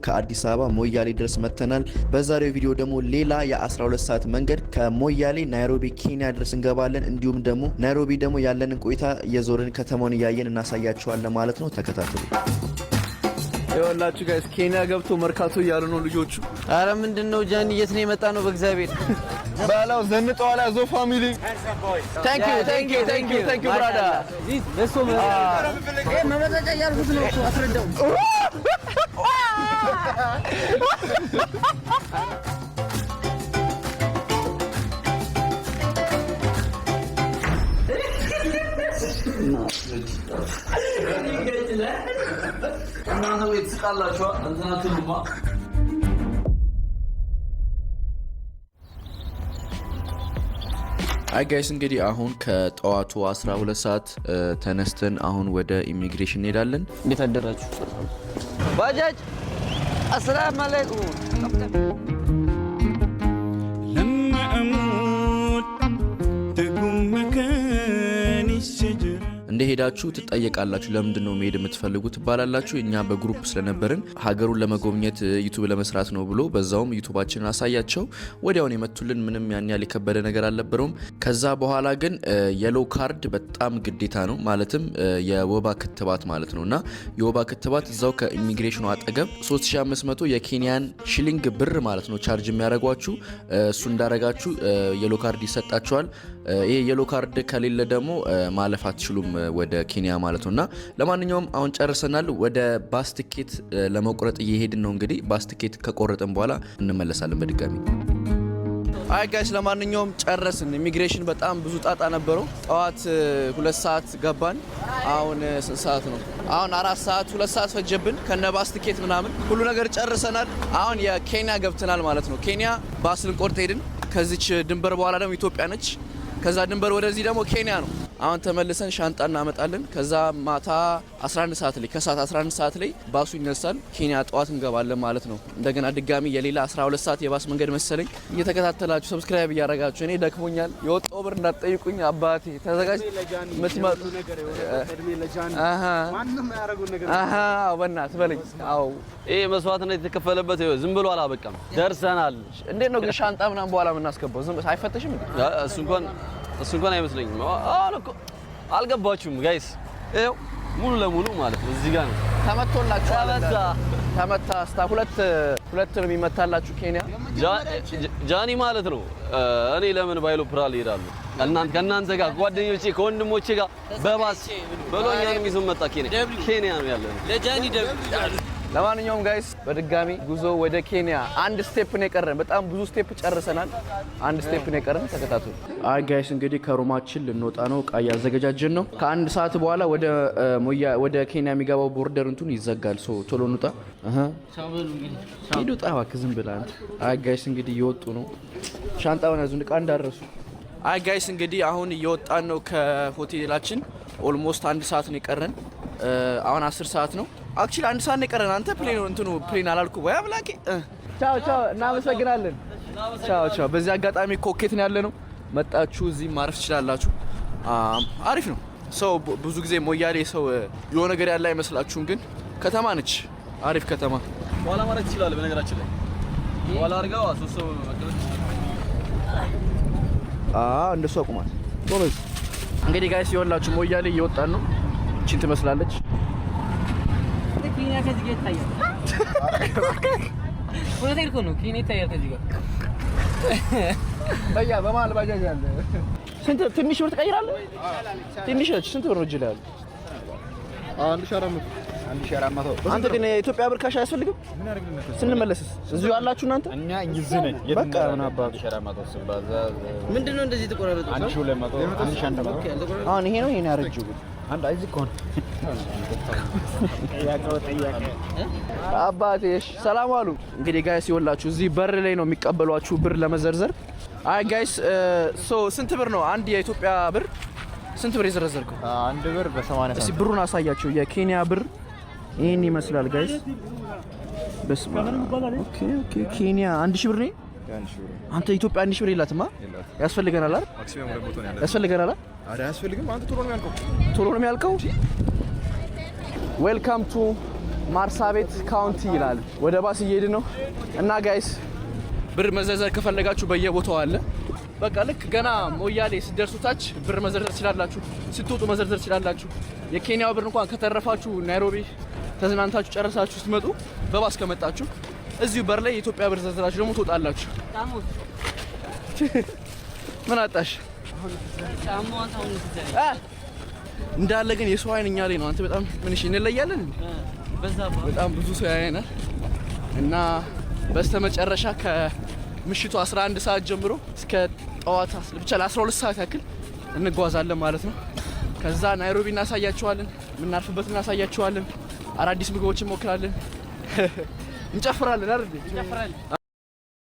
ከአዲስ አበባ ሞያሌ ድረስ መተናል። በዛሬው ቪዲዮ ደግሞ ሌላ የ12 ሰዓት መንገድ ከሞያሌ ናይሮቢ ኬንያ ድረስ እንገባለን። እንዲሁም ደግሞ ናይሮቢ ደግሞ ያለንን ቆይታ የዞርን ከተማውን ያየን እናሳያችኋለን ማለት ነው። ተከታተሉ። ይኸውላችሁ ጋይስ ኬንያ ገብቶ መርካቶ እያሉ ነው ልጆቹ። አረ ምንድነው ጃኒ የት ነው የመጣ ነው? በእግዚአብሔር ባላው ዘንጠዋላ ዞ ፋሚሊ ታንክ ዩ ብራዳ ለሶ መመዘጫ ያልኩት ነው እኮ አስረዳው። አይ ጋይስ እንግዲህ አሁን ከጠዋቱ 12 ሰዓት ተነስተን አሁን ወደ ኢሚግሬሽን እንሄዳለን። እንዴት አደራችሁ? ባጃጅ አሰላም አለይኩም لما أموت تقوم مكاني الشجرة እንደሄዳችሁ ትጠየቃላችሁ። ለምንድን ነው መሄድ የምትፈልጉት ትባላላችሁ። እኛ በግሩፕ ስለነበርን ሀገሩን ለመጎብኘት ዩቲዩብ ለመስራት ነው ብሎ በዛውም ዩቲዩባችንን አሳያቸው ወዲያውን የመቱልን። ምንም ያን ያህል የከበደ ነገር አልነበረውም። ከዛ በኋላ ግን የሎ ካርድ በጣም ግዴታ ነው፣ ማለትም የወባ ክትባት ማለት ነውና የወባ ክትባት እዛው ከኢሚግሬሽኑ አጠገብ 3500 የኬንያን ሺሊንግ ብር ማለት ነው ቻርጅ የሚያደርጓችሁ። እሱ እንዳረጋችሁ የሎ ካርድ ይሰጣችኋል። ይሄ የሎ ካርድ ከሌለ ደግሞ ማለፍ አትችሉም ወደ ኬንያ ማለት ነውና ለማንኛውም አሁን ጨርሰናል። ወደ ባስ ቲኬት ለመቁረጥ እየሄድን ነው። እንግዲህ ባስ ቲኬት ከቆረጥን በኋላ እንመለሳለን በድጋሚ። አይ ጋይስ ለማንኛውም ጨረስን። ኢሚግሬሽን በጣም ብዙ ጣጣ ነበረው። ጠዋት 2 ሰዓት ገባን። አሁን ስንት ሰዓት ነው? አሁን 4 ሰዓት 2 ሰዓት ፈጀብን ከነ ባስ ቲኬት ምናምን ሁሉ ነገር ጨርሰናል። አሁን የኬንያ ገብተናል ማለት ነው። ኬንያ ባስ ልንቆርጥ ሄድን። ከዚች ድንበር በኋላ ደግሞ ኢትዮጵያ ነች። ከዛ ድንበር ወደዚህ ደግሞ ኬንያ ነው። አሁን ተመልሰን ሻንጣ እናመጣለን። ከዛ ማታ 11 ሰዓት ላይ ከሰዓት 11 ሰዓት ላይ ባሱ ይነሳል። ኬንያ ጠዋት እንገባለን ማለት ነው። እንደገና ድጋሚ የሌላ 12 ሰዓት የባስ መንገድ መሰለኝ። እየተከታተላችሁ ሰብስክራይብ እያረጋችሁ እኔ ደክሞኛል። የወጣው ብር እንዳትጠይቁኝ አባቴ ተዘጋጅ ምትመጡ በእናትህ በለኝ። አዎ ይሄ መስዋዕትነት የተከፈለበት ዝም ብሎ አላበቃም። ደርሰናል። እንዴት ነው ግን ሻንጣ ምናምን በኋላ የምናስገባው? ዝም አይፈተሽም? እሱ እንኳን አይመስለኝም። አሁን እኮ አልገባችሁም ጋይስ? ይኸው ሙሉ ለሙሉ ማለት ነው እዚህ ጋር ነው ተመቶላችኋል። ተመታ ስታ ሁለት ነው የሚመታላችሁ ኬንያ ጃኒ ማለት ነው። እኔ ለምን ባይሎፕራል ይሄዳሉ? ከእናንተ ጋር ጓደኞቼ ከወንድሞቼ ጋር በባስ በሎኛን ይዞ መጣ። ኬንያ ነው ያለው ለጃኒ ለማንኛውም ጋይስ በድጋሚ ጉዞ ወደ ኬንያ አንድ ስቴፕ ነው የቀረን። በጣም ብዙ ስቴፕ ጨርሰናል። አንድ ስቴፕ ነው የቀረን። ተከታተሉ። አይ ጋይስ እንግዲህ ከሮማችን ልንወጣ ነው። ዕቃ እያዘገጃጀን ነው። ከአንድ ሰዓት በኋላ ወደ ኬንያ የሚገባው ቦርደር እንቱን ይዘጋል። ቶሎ እንውጣ። ሂዱ ውጣ እባክህ ዝም ብለህ አንተ። አይ ጋይስ እንግዲህ እየወጡ ነው። ሻንጣውን ያዙ፣ ዕቃ እንዳረሱ። አይ ጋይስ እንግዲህ አሁን እየወጣን ነው ከሆቴላችን። ኦልሞስት አንድ ሰዓት ነው የቀረን። አሁን 10 ሰዓት ነው። አክቹሊ አንድ ሰዓት ነው የቀረን። አንተ ፕሌን አላልኩ ወይ አምላኬ። ቻው እናመሰግናለን። ቻው። በዚህ አጋጣሚ ኮኬት ነው ያለነው። መጣችሁ እዚህ ማረፍ ትችላላችሁ። አሪፍ ነው። ሰው ብዙ ጊዜ ሞያሌ ሰው የሆነ ነገር ያለ አይመስላችሁም፣ ግን ከተማ ነች። አሪፍ ከተማ። በኋላ ማለት ይችላል። በነገራችን ላይ በኋላ አድርገው አሶሶ መቀበል እንደሱ አቁማል። ጎበዝ። እንግዲህ ጋይስ ይኸውላችሁ ሞያሌ እየወጣን ነው። እቺን ትመስላለች። ኬንያ ከዚህ ጋር ይታያል። ወዴት እኮ ነው ኬንያ ይታያል ከዚህ ጋር። በያ በማል ባጃጅ አለ። ስንት ትንሽ ብር ትቀይራለህ? ትንሽ ነች። ስንት ብር ነው እጅ ላይ ያለው? 1400 አንተ ግን የኢትዮጵያ ብር ካሽ አያስፈልግም? ስንመለስስ እዚሁ ያላችሁ እናንተ? እኛ እንግሊዝ ነን። በቃ ምን አባቱ ምንድነው እንደዚህ ተቆራረጠው? 1200 አሁን ይሄ ነው ያረጀው አንድ አይዚ ኮን አባቴሽ ሰላም አሉ። እንግዲህ ጋይስ ይወላችሁ እዚህ በር ላይ ነው የሚቀበሏችሁ ብር ለመዘርዘር። አይ ጋይስ ስንት ብር ነው አንድ የኢትዮጵያ ብር? ስንት ብር የዘረዘርከው? አንድ ብር በ80 እስኪ ብሩን አሳያቸው። የኬንያ ብር ይሄን ይመስላል ጋይስ። በስመ አብ። ኦኬ ኬንያ 1000 ብር ነው። አንተ ኢትዮጵያ 1000 ብር የላትማ? ያስፈልገናል አይደል? ያስፈልገናል አይደል? አረ ያስፈልግም። አንተ ቶሎ ነው ያልከው። ቶሎ ነው ያልከው። ዌልካም ቱ ማርሳቤት ካውንቲ ይላል። ወደ ባስ እየሄድን ነው እና ጋይስ ብር መዘርዘር ከፈለጋችሁ በየቦታው አለ። በቃ ልክ ገና ሞያሌ ስትደርሱ ታች ብር መዘርዘር ትችላላችሁ፣ ስትወጡ መዘርዘር ትችላላችሁ። የኬንያው ብር እንኳን ከተረፋችሁ ናይሮቢ ተዝናንታችሁ ጨርሳችሁ ስትመጡ በባስ ከመጣችሁ እዚሁ በር ላይ የኢትዮጵያ ብር ዘርዝራችሁ ደግሞ ትወጣላችሁ። ምን አጣሽ? እንዳለ ግን የሰው አይን እኛ ላይ ነው። አንተ በጣም ምን እሺ እንለያለን። በጣም ብዙ ሰው ያየናል እና በስተመጨረሻ ከምሽቱ 11 ሰዓት ጀምሮ እስከ ጠዋት ብቻ ለ12 ሰዓት ያክል እንጓዛለን ማለት ነው። ከዛ ናይሮቢ እናሳያችኋለን፣ የምናርፍበት እናሳያችኋለን፣ አዳዲስ ምግቦችን እንሞክራለን፣ እንጨፍራለን አይደል?